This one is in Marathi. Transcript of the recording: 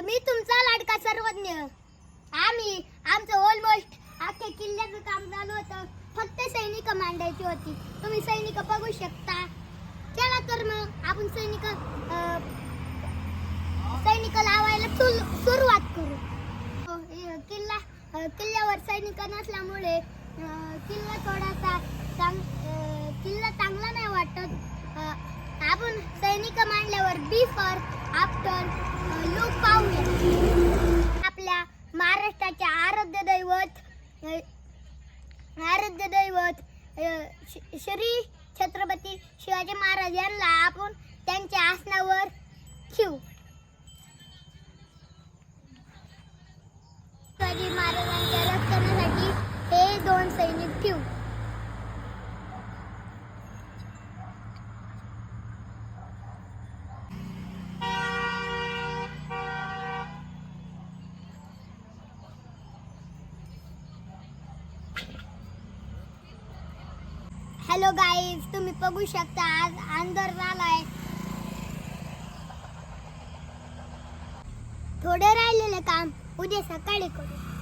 मी तुमचा लाडका सर्वज्ञ. आमचं ऑलमोस्ट अख्ख्या किल्ल्याचं काम झालं होतं. फक्त सैनिक मांडायची होती. तुम्ही सैनिक बघू शकता. चला तर मग आपण सैनिक लावायला सुरुवात करू. किल्ल्यावर सैनिक नसल्यामुळे किल्ला थोडासा किल्ला चांगला नाही वाटत. आपण सैनिक मांडल्यावर बिफोर आफ्टर लुक पाहूया. आपल्या महाराष्ट्राचे आराध्य दैवत श्री छत्रपती शिवाजी महाराज यांना आपण त्यांच्या आसनावर ठेवू. शिवाजी महाराजांच्या रक्षणासाठी हे 2 सैनिक ठेवू. हॅलो गाईज, तुम्ही बघू शकता आज अंधार झालाय. थोडे राहिलेले काम उद्या सकाळी करू.